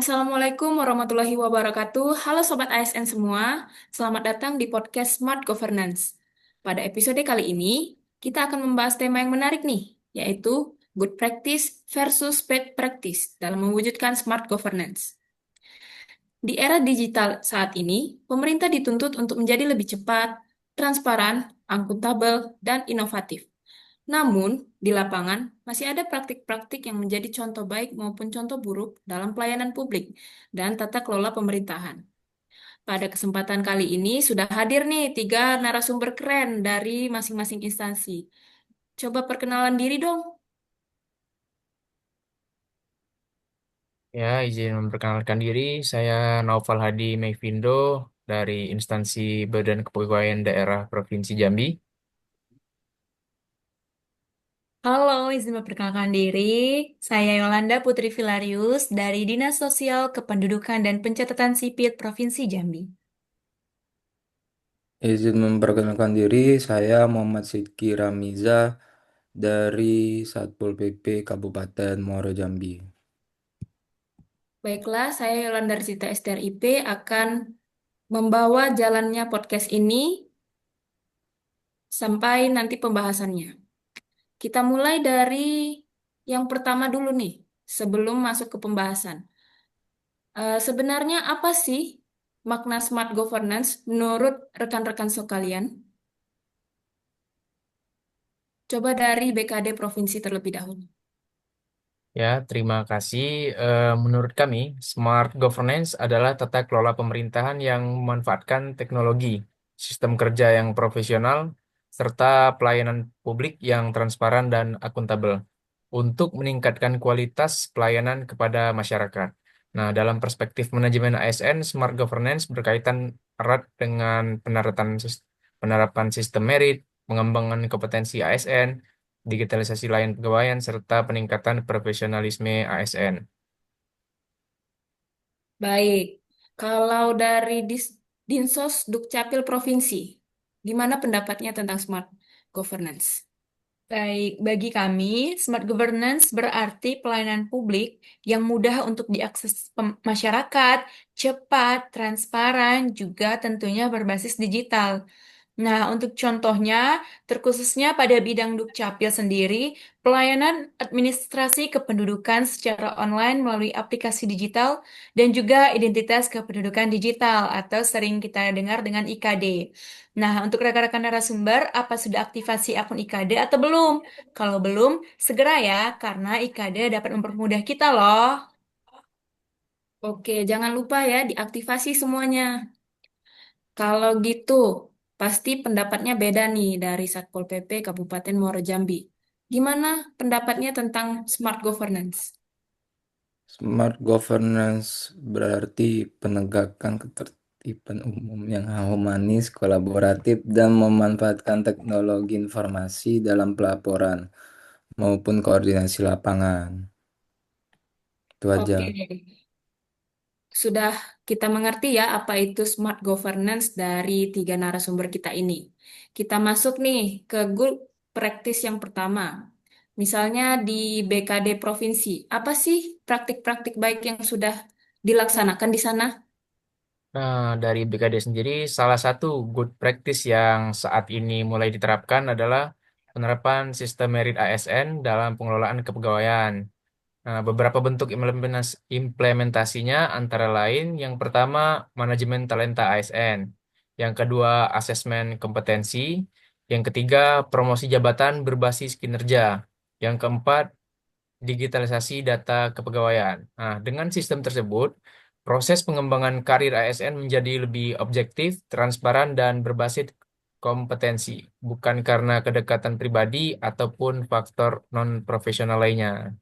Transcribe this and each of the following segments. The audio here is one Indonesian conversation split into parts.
Assalamualaikum warahmatullahi wabarakatuh. Halo Sobat ASN semua, selamat datang di podcast Smart Governance. Pada episode kali ini, kita akan membahas tema yang menarik nih, yaitu good practice versus bad practice dalam mewujudkan smart governance. Di era digital saat ini, pemerintah dituntut untuk menjadi lebih cepat, transparan, akuntabel, dan inovatif. Namun, di lapangan masih ada praktik-praktik yang menjadi contoh baik maupun contoh buruk dalam pelayanan publik dan tata kelola pemerintahan. Pada kesempatan kali ini sudah hadir nih tiga narasumber keren dari masing-masing instansi. Coba perkenalan diri dong. Ya, izin memperkenalkan diri. Saya Naufal Hadi Meivindo dari instansi Badan Kepegawaian Daerah Provinsi Jambi. Halo, izin memperkenalkan diri. Saya Yolanda Putri Filarius dari Dinas Sosial Kependudukan dan Pencatatan Sipil Provinsi Jambi. Izin memperkenalkan diri, saya Muhammad Sidki Ramiza dari Satpol PP Kabupaten Muaro Jambi. Baiklah, saya Yolanda Rizita STRIP akan membawa jalannya podcast ini sampai nanti pembahasannya. Kita mulai dari yang pertama dulu nih, sebelum masuk ke pembahasan. Sebenarnya apa sih makna smart governance menurut rekan-rekan sekalian? Coba dari BKD Provinsi terlebih dahulu. Ya, terima kasih. Menurut kami, smart governance adalah tata kelola pemerintahan yang memanfaatkan teknologi, sistem kerja yang profesional, serta pelayanan publik yang transparan dan akuntabel untuk meningkatkan kualitas pelayanan kepada masyarakat. Nah, dalam perspektif manajemen ASN, smart governance berkaitan erat dengan penerapan sistem merit, pengembangan kompetensi ASN, digitalisasi layanan pegawaian, serta peningkatan profesionalisme ASN. Baik, kalau dari Dinsos Dukcapil Provinsi, gimana pendapatnya tentang smart governance? Baik, bagi kami, smart governance berarti pelayanan publik yang mudah untuk diakses masyarakat, cepat, transparan, juga tentunya berbasis digital. Nah, untuk contohnya, terkhususnya pada bidang Dukcapil sendiri, pelayanan administrasi kependudukan secara online melalui aplikasi digital dan juga identitas kependudukan digital atau sering kita dengar dengan IKD. Nah, untuk rekan-rekan narasumber, apa sudah aktivasi akun IKD atau belum? Kalau belum, segera ya, karena IKD dapat mempermudah kita loh. Oke, jangan lupa ya diaktifasi semuanya. Kalau gitu, pasti pendapatnya beda nih dari Satpol PP Kabupaten Muaro Jambi. Gimana pendapatnya tentang smart governance? Smart governance berarti penegakan ketertiban umum yang humanis, kolaboratif, dan memanfaatkan teknologi informasi dalam pelaporan maupun koordinasi lapangan. Itu aja. Oke, sudah kita mengerti ya apa itu smart governance dari tiga narasumber kita ini. Kita masuk nih ke good practice yang pertama. Misalnya di BKD Provinsi, apa sih praktik-praktik baik yang sudah dilaksanakan di sana? Nah, dari BKD sendiri, salah satu good practice yang saat ini mulai diterapkan adalah penerapan sistem merit ASN dalam pengelolaan kepegawaian. Nah, beberapa bentuk implementasinya antara lain yang pertama manajemen talenta ASN, yang kedua asesmen kompetensi, yang ketiga promosi jabatan berbasis kinerja, yang keempat digitalisasi data kepegawaian. Nah, dengan sistem tersebut, proses pengembangan karir ASN menjadi lebih objektif, transparan, dan berbasis kompetensi, bukan karena kedekatan pribadi ataupun faktor non-profesional lainnya.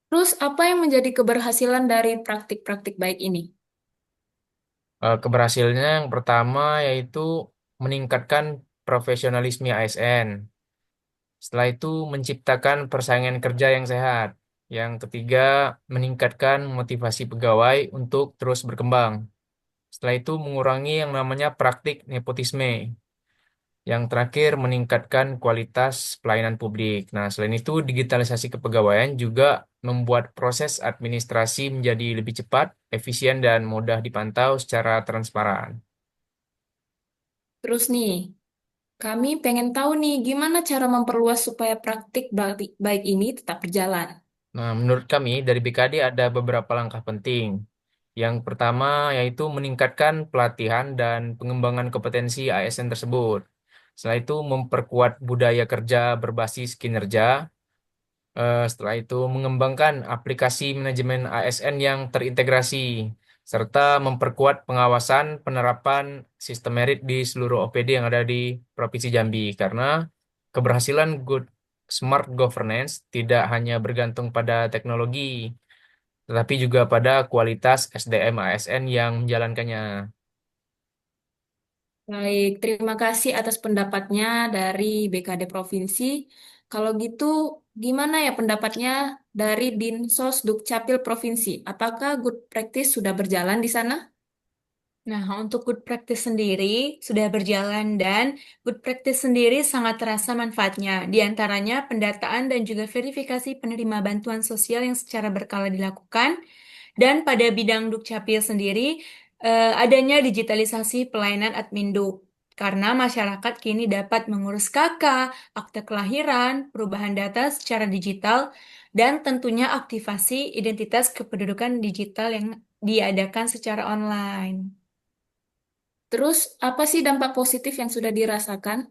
Terus apa yang menjadi keberhasilan dari praktik-praktik baik ini? Keberhasilannya yang pertama yaitu meningkatkan profesionalisme ASN. Setelah itu menciptakan persaingan kerja yang sehat. Yang ketiga, meningkatkan motivasi pegawai untuk terus berkembang. Setelah itu mengurangi yang namanya praktik nepotisme. Yang terakhir, meningkatkan kualitas pelayanan publik. Nah, selain itu, digitalisasi kepegawaian juga membuat proses administrasi menjadi lebih cepat, efisien, dan mudah dipantau secara transparan. Terus nih, kami pengen tahu nih gimana cara memperluas supaya praktik baik, baik ini tetap berjalan. Nah, menurut kami dari BKD ada beberapa langkah penting. Yang pertama yaitu meningkatkan pelatihan dan pengembangan kompetensi ASN tersebut. Setelah itu memperkuat budaya kerja berbasis kinerja. Setelah itu mengembangkan aplikasi manajemen ASN yang terintegrasi serta memperkuat pengawasan penerapan sistem merit di seluruh OPD yang ada di Provinsi Jambi karena keberhasilan good smart governance tidak hanya bergantung pada teknologi tetapi juga pada kualitas SDM ASN yang menjalankannya. Baik, terima kasih atas pendapatnya dari BKD Provinsi. Kalau gitu, gimana ya pendapatnya dari Dinsos Dukcapil Provinsi? Apakah good practice sudah berjalan di sana? Nah, untuk good practice sendiri sudah berjalan dan good practice sendiri sangat terasa manfaatnya. Di antaranya pendataan dan juga verifikasi penerima bantuan sosial yang secara berkala dilakukan. Dan pada bidang Dukcapil sendiri, adanya digitalisasi pelayanan admin Duk. Karena masyarakat kini dapat mengurus KK, akte kelahiran, perubahan data secara digital, dan tentunya aktivasi identitas kependudukan digital yang diadakan secara online. Terus, apa sih dampak positif yang sudah dirasakan?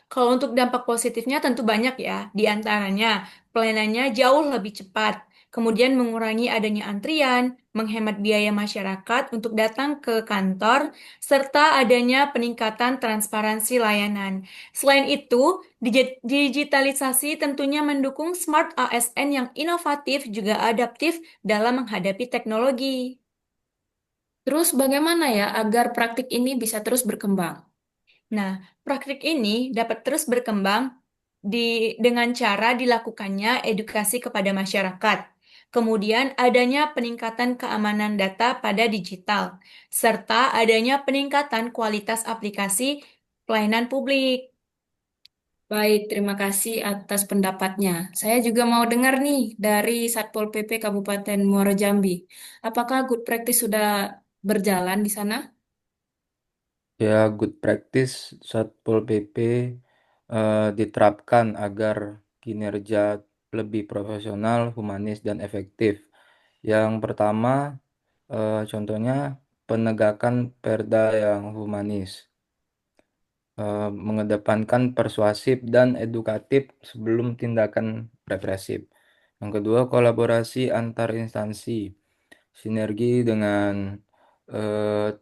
Kalau untuk dampak positifnya tentu banyak ya. Di antaranya, pelayanannya jauh lebih cepat, kemudian mengurangi adanya antrian, menghemat biaya masyarakat untuk datang ke kantor, serta adanya peningkatan transparansi layanan. Selain itu, digitalisasi tentunya mendukung smart ASN yang inovatif juga adaptif dalam menghadapi teknologi. Terus, bagaimana ya agar praktik ini bisa terus berkembang? Nah, praktik ini dapat terus berkembang dengan cara dilakukannya edukasi kepada masyarakat. Kemudian adanya peningkatan keamanan data pada digital, serta adanya peningkatan kualitas aplikasi pelayanan publik. Baik, terima kasih atas pendapatnya. Saya juga mau dengar nih dari Satpol PP Kabupaten Muaro Jambi. Apakah good practice sudah berjalan di sana? Ya, good practice Satpol PP diterapkan agar kinerja lebih profesional, humanis, dan efektif. Yang pertama, contohnya penegakan perda yang humanis, mengedepankan persuasif dan edukatif sebelum tindakan represif. Yang kedua, kolaborasi antar instansi, sinergi dengan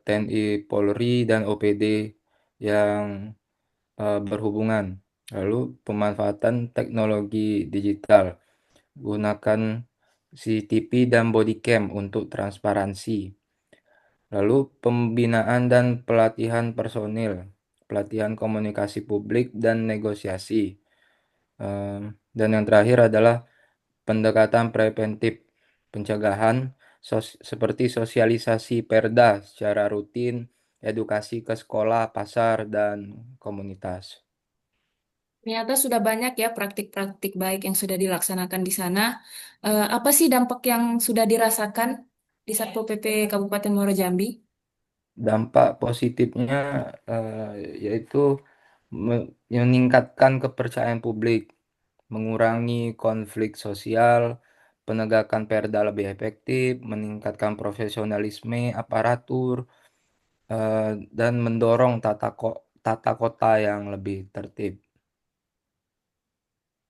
TNI, Polri, dan OPD yang berhubungan. Lalu pemanfaatan teknologi digital, gunakan CCTV dan bodycam untuk transparansi. Lalu pembinaan dan pelatihan personil, pelatihan komunikasi publik dan negosiasi. Dan yang terakhir adalah pendekatan preventif, pencegahan seperti sosialisasi perda secara rutin, edukasi ke sekolah, pasar, dan komunitas. Ternyata sudah banyak ya praktik-praktik baik yang sudah dilaksanakan di sana. Apa sih dampak yang sudah dirasakan di Satpol PP Kabupaten Muaro Jambi? Dampak positifnya eh, yaitu meningkatkan kepercayaan publik, mengurangi konflik sosial, penegakan perda lebih efektif, meningkatkan profesionalisme aparatur, dan mendorong tata kota yang lebih tertib.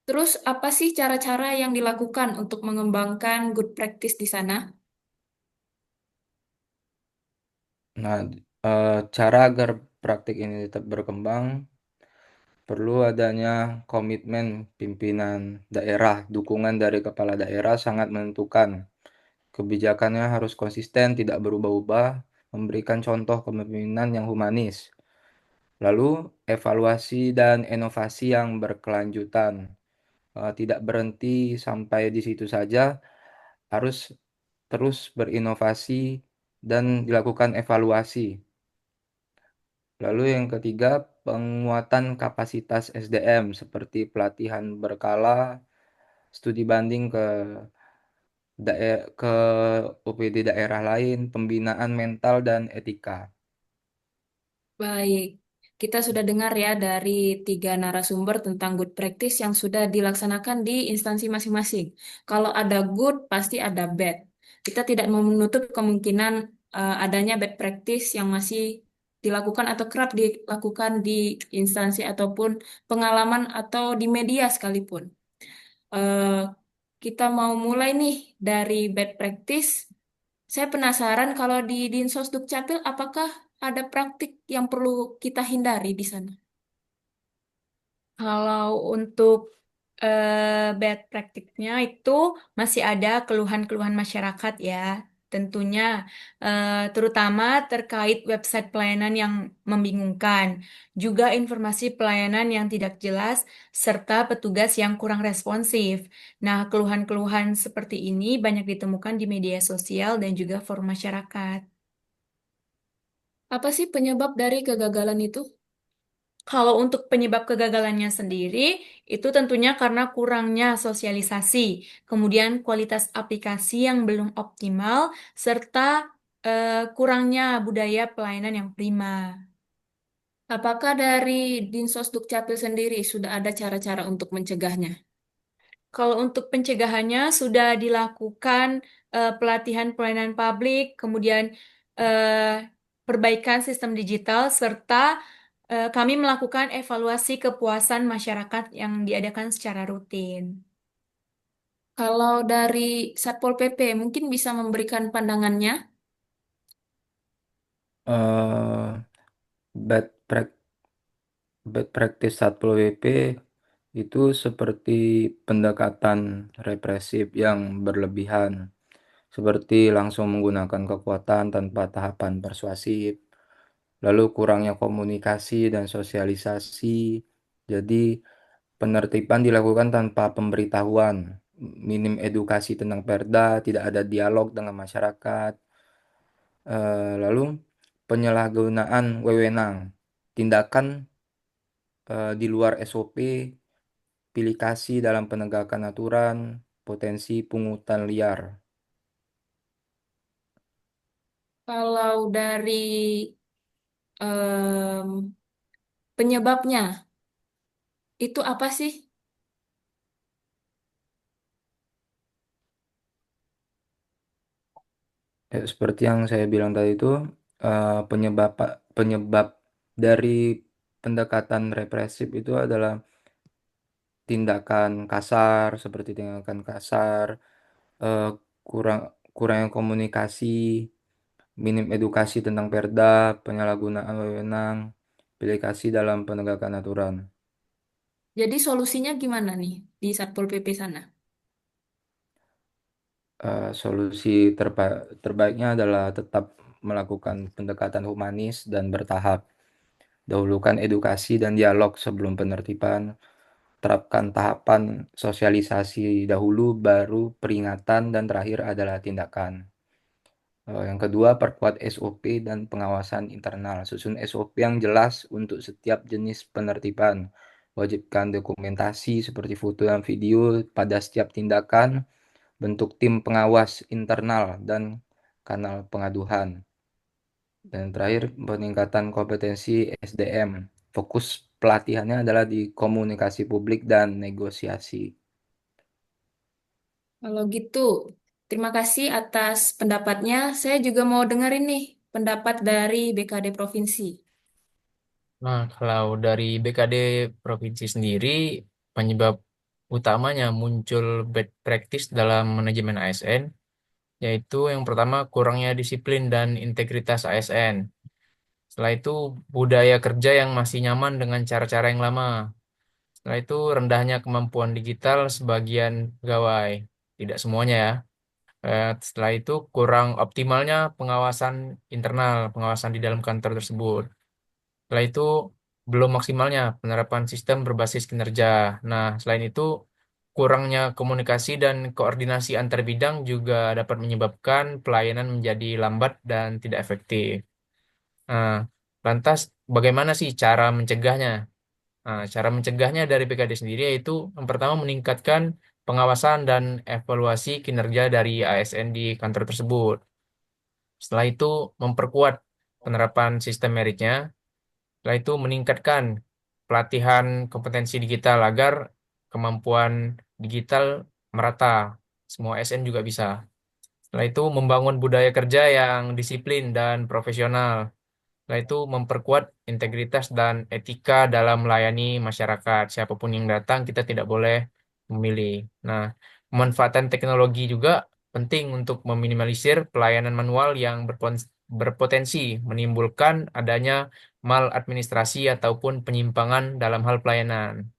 Terus apa sih cara-cara yang dilakukan untuk mengembangkan good practice di sana? Nah, cara agar praktik ini tetap berkembang, perlu adanya komitmen pimpinan daerah, dukungan dari kepala daerah sangat menentukan. Kebijakannya harus konsisten, tidak berubah-ubah, memberikan contoh kepemimpinan yang humanis. Lalu, evaluasi dan inovasi yang berkelanjutan. Tidak berhenti sampai di situ saja, harus terus berinovasi dan dilakukan evaluasi. Lalu yang ketiga, penguatan kapasitas SDM seperti pelatihan berkala, studi banding ke OPD daerah lain, pembinaan mental dan etika. Baik, kita sudah dengar ya dari tiga narasumber tentang good practice yang sudah dilaksanakan di instansi masing-masing. Kalau ada good, pasti ada bad. Kita tidak menutup kemungkinan adanya bad practice yang masih dilakukan atau kerap dilakukan di instansi ataupun pengalaman atau di media sekalipun. Eh, kita mau mulai nih dari bad practice. Saya penasaran kalau di Dinsos Dukcapil apakah ada praktik yang perlu kita hindari di sana? Kalau untuk bad practice-nya itu masih ada keluhan-keluhan masyarakat ya. Tentunya terutama terkait website pelayanan yang membingungkan, juga informasi pelayanan yang tidak jelas, serta petugas yang kurang responsif. Nah, keluhan-keluhan seperti ini banyak ditemukan di media sosial dan juga forum masyarakat. Apa sih penyebab dari kegagalan itu? Kalau untuk penyebab kegagalannya sendiri, itu tentunya karena kurangnya sosialisasi, kemudian kualitas aplikasi yang belum optimal, serta kurangnya budaya pelayanan yang prima. Apakah dari Dinsos Dukcapil sendiri sudah ada cara-cara untuk mencegahnya? Kalau untuk pencegahannya sudah dilakukan pelatihan pelayanan publik, kemudian perbaikan sistem digital, serta kami melakukan evaluasi kepuasan masyarakat yang diadakan secara rutin. Kalau dari Satpol PP mungkin bisa memberikan pandangannya. Eh, bad prac- Bad practice Satpol PP itu seperti pendekatan represif yang berlebihan, seperti langsung menggunakan kekuatan tanpa tahapan persuasif, lalu kurangnya komunikasi dan sosialisasi. Jadi, penertiban dilakukan tanpa pemberitahuan, minim edukasi tentang perda, tidak ada dialog dengan masyarakat, lalu penyalahgunaan wewenang, tindakan di luar SOP, pilih kasih dalam penegakan aturan, potensi pungutan liar. Kalau dari em, penyebabnya, itu apa sih? Seperti yang saya bilang tadi itu, penyebab dari pendekatan represif itu adalah tindakan kasar, seperti tindakan kasar, eh, kurang kurangnya komunikasi, minim edukasi tentang perda, penyalahgunaan wewenang, pilih kasih dalam penegakan aturan. Jadi solusinya gimana nih di Satpol PP sana? Solusi terbaiknya adalah tetap melakukan pendekatan humanis dan bertahap. Dahulukan edukasi dan dialog sebelum penertiban. Terapkan tahapan sosialisasi dahulu, baru peringatan, dan terakhir adalah tindakan. Yang kedua, perkuat SOP dan pengawasan internal. Susun SOP yang jelas untuk setiap jenis penertiban. Wajibkan dokumentasi seperti foto dan video pada setiap tindakan. Bentuk tim pengawas internal dan kanal pengaduan. Dan terakhir, peningkatan kompetensi SDM. Fokus pelatihannya adalah di komunikasi publik dan negosiasi. Kalau gitu, terima kasih atas pendapatnya. Saya juga mau dengerin nih pendapat dari BKD Provinsi. Nah, kalau dari BKD Provinsi sendiri, penyebab utamanya muncul bad practice dalam manajemen ASN, yaitu yang pertama kurangnya disiplin dan integritas ASN. Setelah itu budaya kerja yang masih nyaman dengan cara-cara yang lama. Setelah itu rendahnya kemampuan digital sebagian pegawai, tidak semuanya ya. Setelah itu kurang optimalnya pengawasan internal, pengawasan di dalam kantor tersebut. Setelah itu belum maksimalnya penerapan sistem berbasis kinerja. Nah, selain itu kurangnya komunikasi dan koordinasi antar bidang juga dapat menyebabkan pelayanan menjadi lambat dan tidak efektif. Nah, lantas bagaimana sih cara mencegahnya? Nah, cara mencegahnya dari BKD sendiri yaitu yang pertama meningkatkan pengawasan dan evaluasi kinerja dari ASN di kantor tersebut. Setelah itu memperkuat penerapan sistem meritnya. Setelah itu meningkatkan pelatihan kompetensi digital agar kemampuan digital merata. Semua ASN juga bisa. Setelah itu membangun budaya kerja yang disiplin dan profesional. Setelah itu memperkuat integritas dan etika dalam melayani masyarakat. Siapapun yang datang, kita tidak boleh memilih. Nah, pemanfaatan teknologi juga penting untuk meminimalisir pelayanan manual yang berpotensi menimbulkan adanya maladministrasi ataupun penyimpangan dalam hal pelayanan.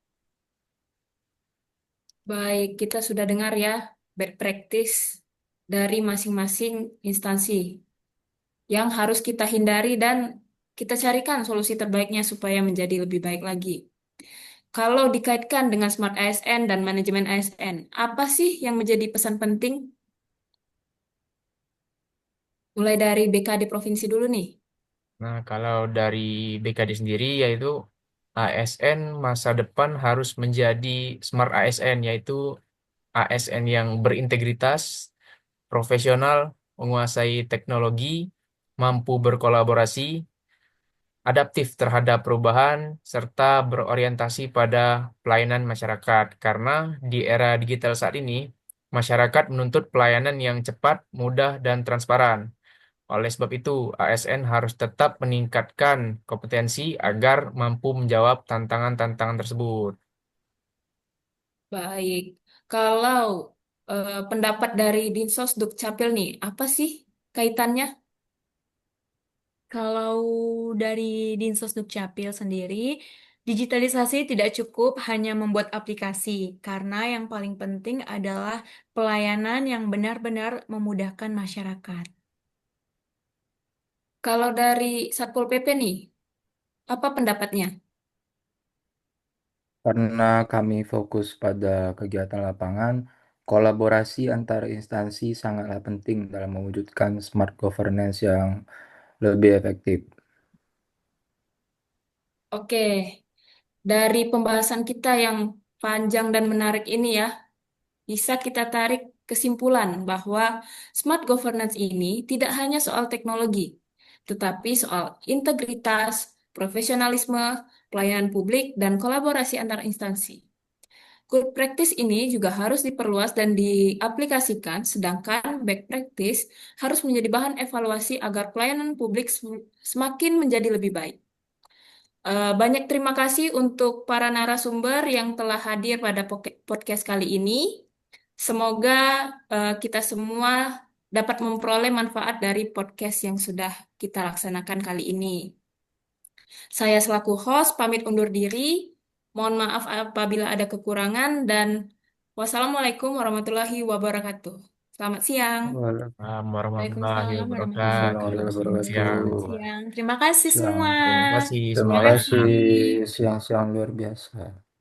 Baik, kita sudah dengar ya bad practice dari masing-masing instansi yang harus kita hindari dan kita carikan solusi terbaiknya supaya menjadi lebih baik lagi. Kalau dikaitkan dengan Smart ASN dan manajemen ASN, apa sih yang menjadi pesan penting? Mulai dari BKD provinsi dulu nih. Nah, kalau dari BKD sendiri yaitu ASN masa depan harus menjadi smart ASN, yaitu ASN yang berintegritas, profesional, menguasai teknologi, mampu berkolaborasi, adaptif terhadap perubahan, serta berorientasi pada pelayanan masyarakat. Karena di era digital saat ini, masyarakat menuntut pelayanan yang cepat, mudah, dan transparan. Oleh sebab itu, ASN harus tetap meningkatkan kompetensi agar mampu menjawab tantangan-tantangan tersebut. Baik, kalau pendapat dari Dinsos Dukcapil nih, apa sih kaitannya? Kalau dari Dinsos Dukcapil sendiri, digitalisasi tidak cukup hanya membuat aplikasi, karena yang paling penting adalah pelayanan yang benar-benar memudahkan masyarakat. Kalau dari Satpol PP nih, apa pendapatnya? Karena kami fokus pada kegiatan lapangan, kolaborasi antar instansi sangatlah penting dalam mewujudkan smart governance yang lebih efektif. Oke, dari pembahasan kita yang panjang dan menarik ini ya, bisa kita tarik kesimpulan bahwa smart governance ini tidak hanya soal teknologi, tetapi soal integritas, profesionalisme, pelayanan publik, dan kolaborasi antar instansi. Good practice ini juga harus diperluas dan diaplikasikan, sedangkan bad practice harus menjadi bahan evaluasi agar pelayanan publik semakin menjadi lebih baik. Banyak terima kasih untuk para narasumber yang telah hadir pada podcast kali ini. Semoga kita semua dapat memperoleh manfaat dari podcast yang sudah kita laksanakan kali ini. Saya selaku host pamit undur diri. Mohon maaf apabila ada kekurangan dan wassalamualaikum warahmatullahi wabarakatuh. Selamat siang. Assalamualaikum warahmatullahi Waalaikumsalam warahmatullahi wabarakatuh. Wassalamualaikum Selamat siang. warahmatullahi wabarakatuh. Siang. Terima kasih siang. semua. Terima kasih Terima Terima semuanya. kasih kasih. siang-siang luar biasa.